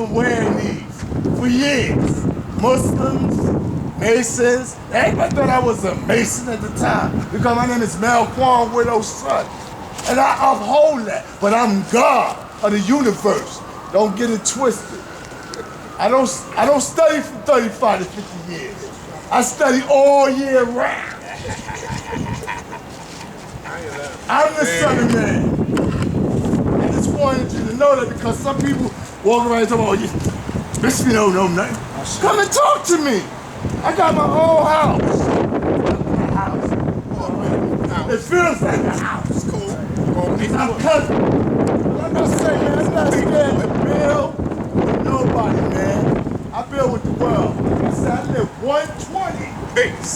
been wearing these for years. Muslims, Masons. Everybody thought I was a Mason at the time because my name is Malquan Widow's son. And I uphold that. But I'm God of the universe. Don't get it twisted. I don't study for 35 to 50 years. I study all year round. I'm the son of man. I just wanted you to know that because some people walk around and talk about, bitch, you don't know nothing. Come and talk to me. I got my own house. It feels like a house. Cool. I'm cousin. I'm not saying, man, I'm not scared to build with nobody, man. I build with the world. Like I said, I live 120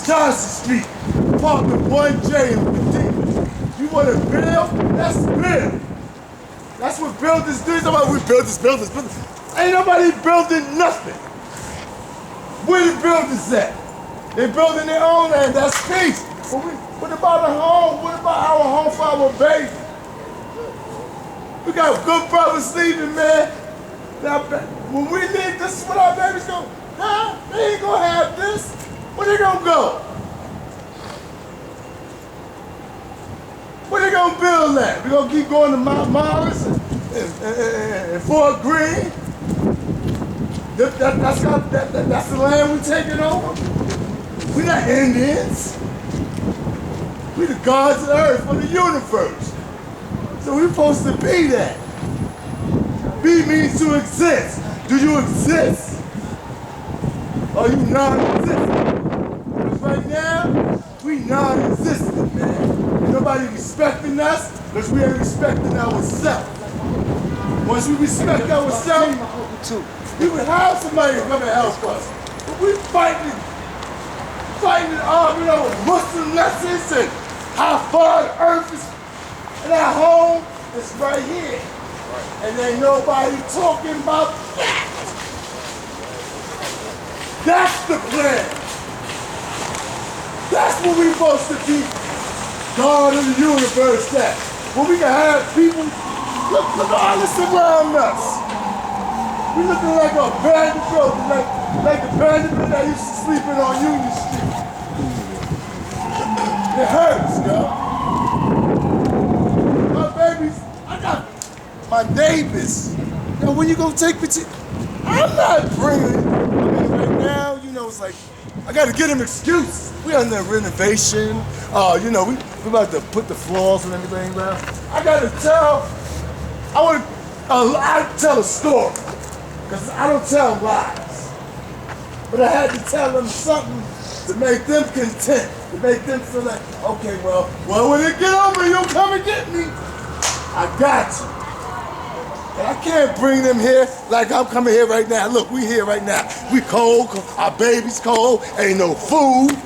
Johnson Street, apartment 1J in Virginia. You want to build? Let's build. That's what builders do. Somebody, we build this. Ain't nobody building nothing. Where the builders at? They building their own land. That's peace. But what about a home? What about our home for our baby? We got good brothers leaving, man. Now, when we leave, this is what our babies go. Huh? They ain't gonna have this. Where they gonna go? Where they gonna build at? We gonna keep going to Mount Morris and Fort Greene? That's the land we taking over? We not Indians. We the gods of the earth, of the universe. So we're supposed to be that. Be means to exist. Do you exist? Or you non-existent? Because right now, we non-existent, man. Ain't nobody respecting us because we ain't respecting ourselves. Once we respect ourselves, we would have somebody to come and help us. But we fighting and arguing over Muslim lessons and how far the earth is, and our home is right here. And ain't nobody talking about that. That's the plan. That's what we're supposed to be. God of the universe, that. Where we can have people, look at all this around us. We looking like a abandoned building, like the abandonment that used to sleeping on Union Street. It hurts, yo. My babies, I got my neighbors. Yo, when you gonna take pictures? I'm not bringing it. I mean, right now, you know, it's like, I gotta get them excuses. We on the renovation. You know, we about to put the floors and everything down. I gotta tell, I tell a story. Because I don't tell lies. But I had to tell them something to make them content. To make them feel like, okay, well, when it get over, you'll come and get me. I got you. And I can't bring them here like I'm coming here right now. Look, we here right now. We cold, our baby's cold, ain't no food,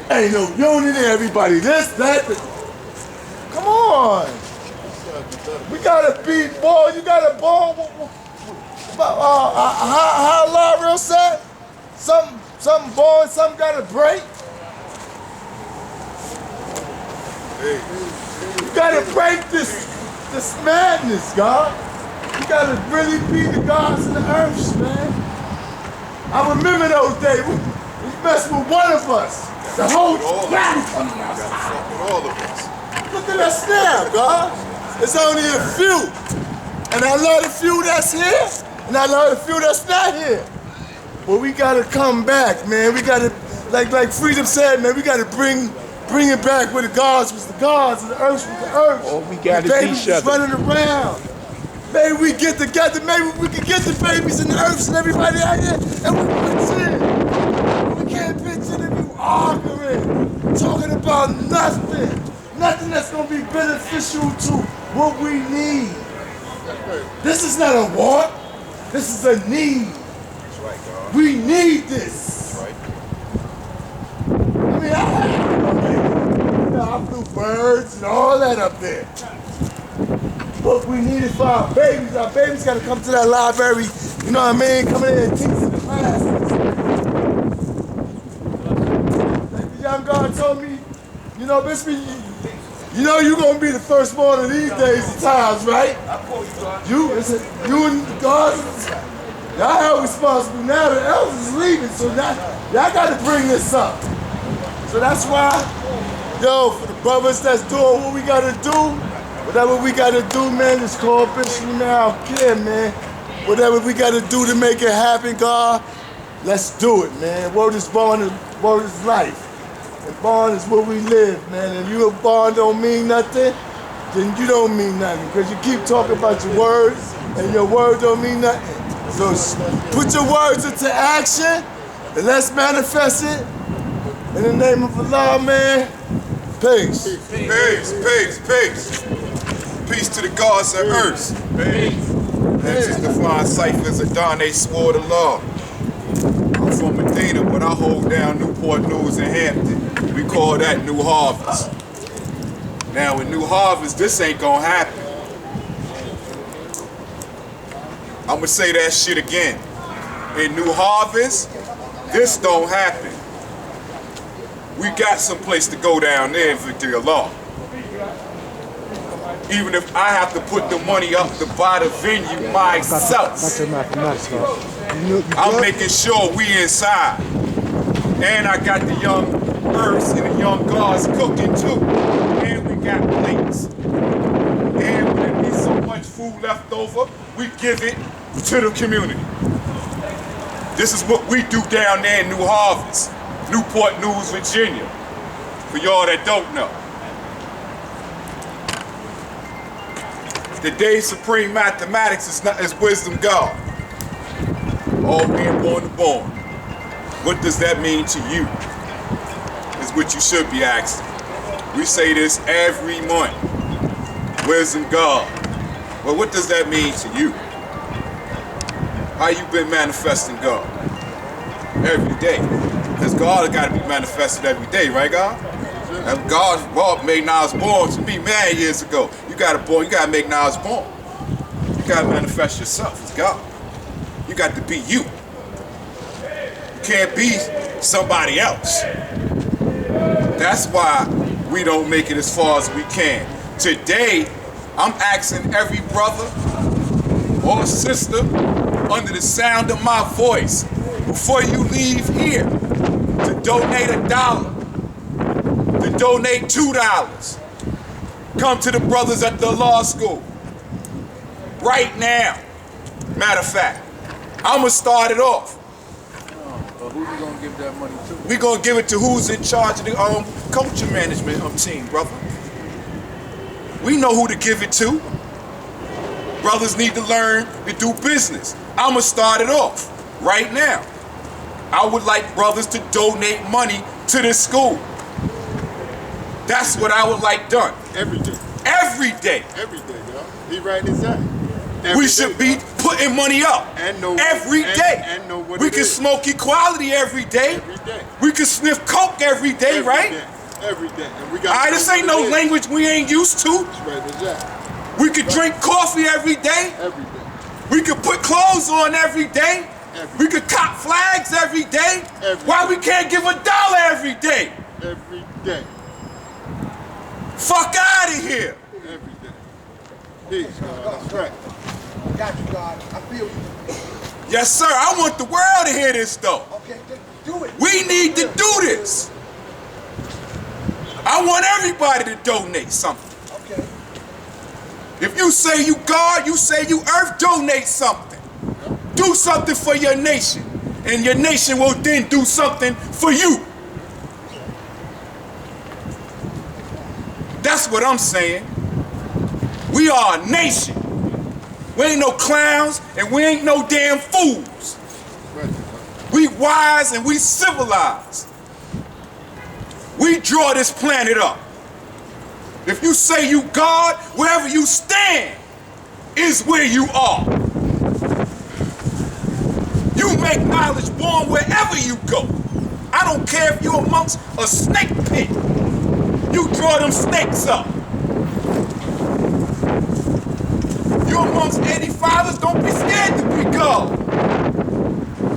ain't no unity, everybody this, that. Come on. We gotta be, boy, you gotta ball. How Laurel said? Something born, something gotta break. You gotta break this madness, God. You gotta really be the gods of the earth, man. I remember those days. We messed with one of us. The whole planet coming out. All of us. Look at us now, God. It's only a few. And I love the few that's here, and I love the few that's not here. Well, we gotta come back, man. We gotta, like Freedom said, man, we gotta bring it back where the gods was the gods and the earth was the earth. Oh, we gotta the babies be was running around. Maybe we get together, maybe we can get the babies and the earths and everybody out here, and we pitch in. We can't pitch in if you arguing, talking about nothing. Nothing that's gonna be beneficial to what we need. This is not a want, this is a need. That's right, God. We need this. That's right. I mean, I flew birds and all that up there. But we need it for our babies. Our babies gotta come to that library, you know what I mean? Come in and teach the classes. Like the young guy told me, you know, Bisbee, You know you're gonna be the firstborn of these days and times, right? You and God, y'all held responsible. Now the elders is leaving, so now y'all got to bring this up. So that's why, yo, for the brothers that's doing what we gotta do, whatever we gotta do, man, just call Bishop, man. I don't care, man. Whatever we gotta do to make it happen, God, let's do it, man. Word is born, word is life. And bond is where we live, man. And you a bond don't mean nothing, then you don't mean nothing. Because you keep talking about your words, and your word don't mean nothing. So put your words into action, and let's manifest it. In the name of Allah, man. Peace. Peace, peace, peace. Peace to the gods and earth. Peace. This is the flying ciphers of Donne swore the law. I'm from Medina, but I hold down Newport News and Hampton. We call that New Harvest. Now in New Harvest, this ain't gonna happen. I'ma say that shit again. In New Harvest, this don't happen. We got some place to go down there in Victory Law. Even if I have to put the money up to buy the venue myself. That's your mathematics, though. I'm making sure we inside. And I got the young earths and the young gods cooking too. And we got plates. And when there be so much food left over, we give it to the community. This is what we do down there in New Harvest, Newport News, Virginia. For y'all that don't know. The day supreme mathematics is wisdom God. All being born to born. What does that mean to you? Is what you should be asking. We say this every month. Wisdom God. Well, what does that mean to you? How you been manifesting God? Every day. Because God has got to be manifested every day, right, God? And God made Nas born to me many years ago. You gotta make Nas born. You gotta manifest yourself as God. You got to be you. You can't be somebody else. That's why we don't make it as far as we can. Today, I'm asking every brother or sister under the sound of my voice, before you leave here, to donate $1. To donate $2. Come to the brothers at the law school. Right now. Matter of fact, I'm gonna start it off. Who you gonna give that money to? We're gonna give it to who's in charge of the culture management team, brother. We know who to give it to. Brothers need to learn to do business. I'm gonna start it off right now. I would like brothers to donate money to this school. That's what I would like done. Every day. Every day. Every day, y'all. He right inside. We should be putting money up And know every day. And know what we it can is. smoke equality every day. Every day. We can sniff coke every day, Every right? day. Every day. And we All got right, this ain't no language we ain't used to. That's right, exactly. We could drink coffee every day. Every day. We could put clothes on every day. Every We could cop flags every day. Every Why day. we can't give $1 every day? Every day. Fuck out of here. Every day. Peace, God. That's right. Got you, God. I feel you. Yes, sir. I want the world to hear this, though. Okay, do it. We need to do this. I want everybody to donate something. Okay. If you say you God, you say you earth, donate something. Do something for your nation. And your nation will then do something for you. That's what I'm saying. We are a nation. We ain't no clowns and we ain't no damn fools. We wise and we civilized. We draw this planet up. If you say you God, wherever you stand is where you are. You make knowledge born wherever you go. I don't care if you're amongst a snake pit. You draw them snakes up. You're amongst 85ers, don't be scared to be God.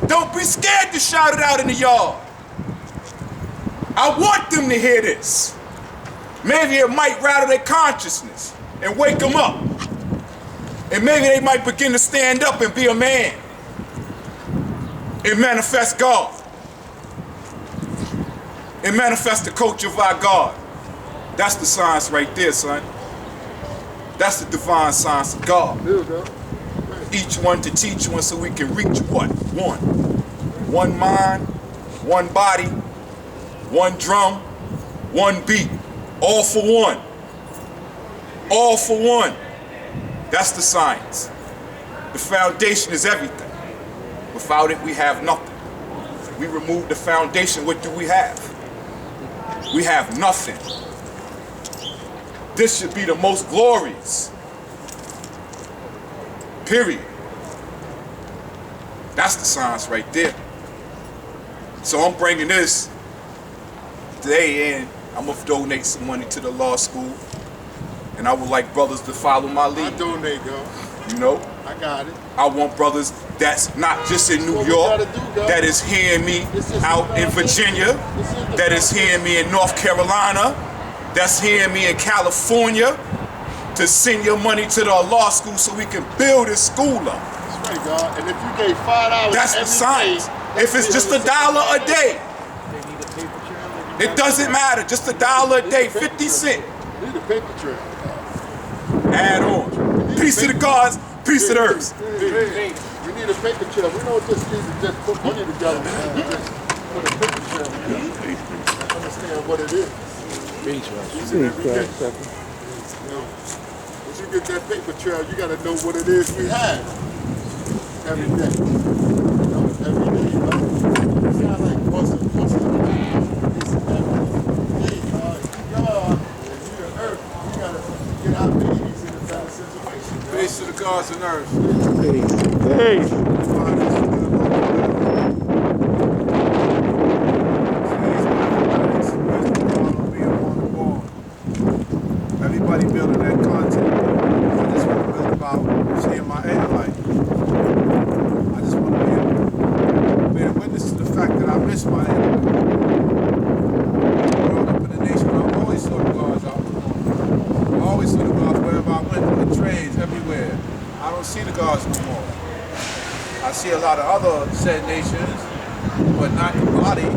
Don't be scared to shout it out in the yard. I want them to hear this. Maybe it might rattle their consciousness and wake them up. And maybe they might begin to stand up and be a man and manifest God. And manifest the culture of our God. That's the science right there, son. That's the divine science of God. There we go. Each one to teach one so we can reach what? One. One mind, one body, one drum, one beat. All for one. All for one. That's the science. The foundation is everything. Without it, we have nothing. We remove the foundation, what do we have? We have nothing. This should be the most glorious. Period. That's the science right there. So I'm bringing this today in. I'm going to donate some money to the law school. And I would like brothers to follow my I lead. donate, girl. You know? I got it. I want brothers that's not just in New What we York, gotta do, girl. that is hearing me This is out the in Virginia, foundation. that is hearing me in North Carolina, that's hearing me in California, to send your money to the law school so we can build this school up. That's right, God. And if you gave $5 That's the every science. day, If it's just $1 a day, it doesn't matter. Just $1 a day, 50 cents. Need a paper trail. Add on. Peace to the gods, peace to the earth. Hey, we need a paper trail. We don't just need to just put money together. We need to just put a paper trail together. Understand what it is. Each and every day. You know, once you get that paper trail, you got to know what it is we have every day. You know, every day. You know? It's not like once a day. It's every day. God, and you the earth, we got to get our babies in a better situation. Peace to the gods and earth. Everybody building that content. I just want to build about seeing my end life. I just want to be a witness to the fact that I miss my end life. Growing up in the nation, I always saw the gods out. I always saw the gods wherever I went, on the trains, everywhere. I don't see the gods no more. I see a lot of other said nations, but not the body.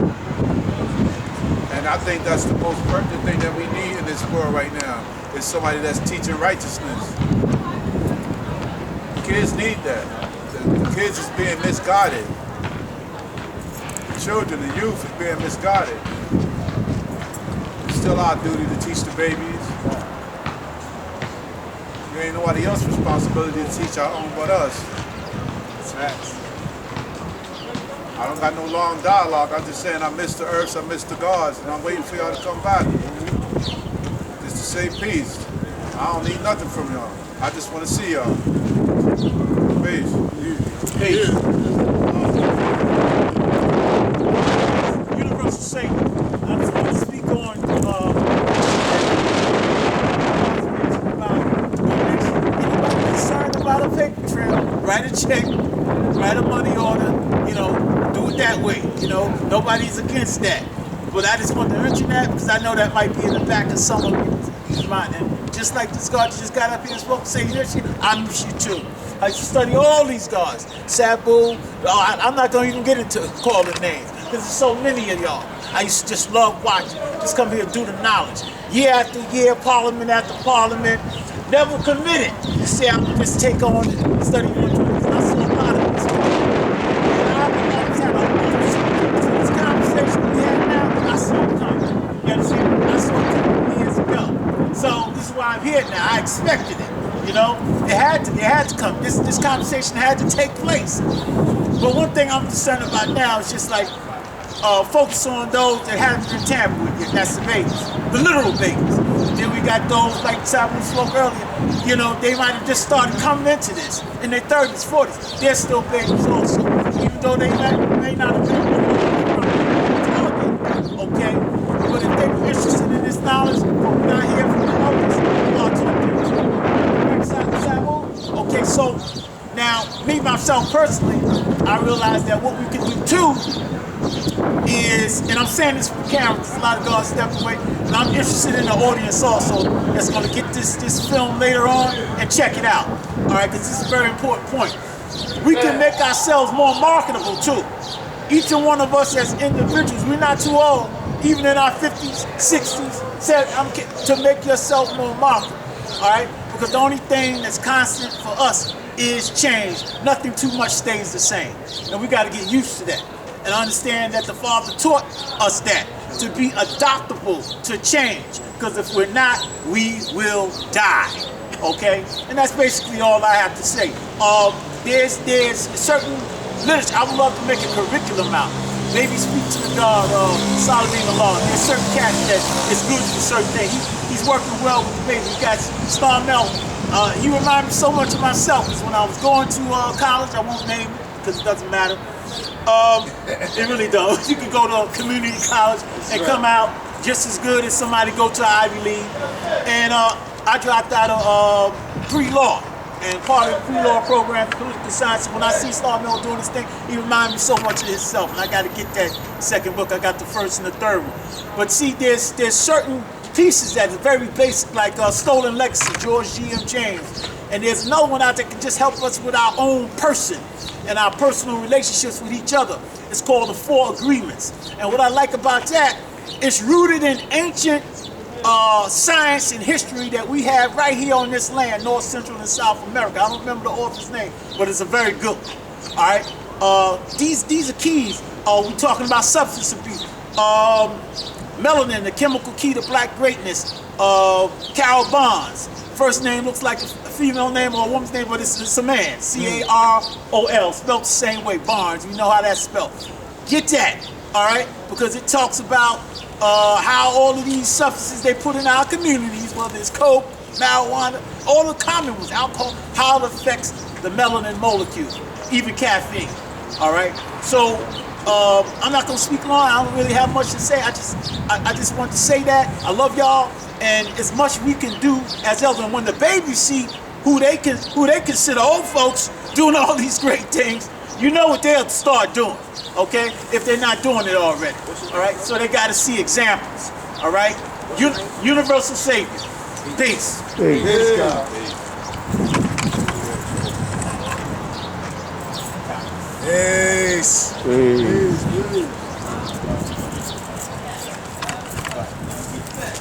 And I think that's the most pertinent thing that we need in this world right now, is somebody that's teaching righteousness. Kids need that. The kids is being misguided. The children, the youth is being misguided. It's still our duty to teach the babies. There ain't nobody else's responsibility to teach our own but us. Facts. I don't got no long dialogue. I'm just saying I miss the earths, I miss the gods, and I'm waiting for y'all to come back. Just to say peace. I don't need nothing from y'all. I just want to see y'all. Peace. Peace. Universal Satan. I just want to speak on anybody concerned about a paper trail, write a check, write a money order, do it that way. Nobody's against that. But I just want to mention that because I know that might be in the back of some of you's mind. And just like this God just got up here and spoke and say, I miss you too. I used to study all these gods. Sabu, I'm not going to even get into calling names because there's so many of y'all. I used to just love watching. Just come here and do the knowledge. Year after year, parliament after parliament. Never committed. You see, I would just take on and study more tools. I saw a lot of this. This conversation we have now, I saw it coming. You understand? I saw it coming years ago. So this is why I'm here now. I expected it. It had to come. This conversation had to take place. But one thing I'm concerned about now is just like focus on those that haven't been tampered with yet. That's the babies, the literal babies. Then we got those like Sabu spoke earlier. They might have just started coming into this in their 30s, 40s. They're still babies also, even though they may not have been okay. But if they were interested in this knowledge, we're not here from the elders. Okay, so now me myself personally, I realized that what we can do too is, and I'm saying this for the camera, because a lot of guys step away, and I'm interested in the audience also that's going to get this film later on and check it out. All right, because this is a very important point. We can make ourselves more marketable too. Each and one of us as individuals, we're not too old, even in our 50s, 60s, said to make yourself more marketable. All right, because the only thing that's constant for us is change. Nothing too much stays the same, and we got to get used to that and understand that the Father taught us that to be adaptable to change. Because if we're not, we will die. Okay, and that's basically all I have to say. There's certain literature. I would love to make a curriculum out. Maybe speak to the God of Solomon Allah. There's certain cats that is good for certain things. He's working well with the baby. You got Star Mel. He reminded me so much of myself. Because when I was going to college, I won't name it because it doesn't matter. It really does. You can go to a community college and come out just as good as somebody go to Ivy League. And I dropped out of pre-law. And part of the pre-law program, political science, when I see Star Mel doing this thing, he reminds me so much of himself. And I got to get that second book. I got the first and the third one. But see, there's certain pieces that are very basic, like Stolen Legacy, George G.M. James. And there's another one out there that can just help us with our own person and our personal relationships with each other. It's called the Four Agreements. And what I like about that, it's rooted in ancient science and history that we have right here on this land, North, Central, and South America. I don't remember the author's name, but it's a very good one. All right, these are keys. We're talking about substance abuse, melanin, the chemical key to black greatness. Carol Barnes. First name looks like a female name or a woman's name, but it's a man. C-A-R-O-L, spelled the same way. Barnes. You know how that's spelled. Get that, all right? Because it talks about how all of these substances they put in our communities, whether it's coke, marijuana, all the common ones, alcohol, how it affects the melanin molecule, even caffeine. All right. So I'm not gonna speak long. I don't really have much to say. I just want to say that I love y'all, and as much we can do as elders. And when the babies see who they consider old folks doing all these great things, you know what they'll start doing. Okay, if they're not doing it already. All right, so they got to see examples. All right, Universal Savior. Peace. Peace, God. Peace. Peace.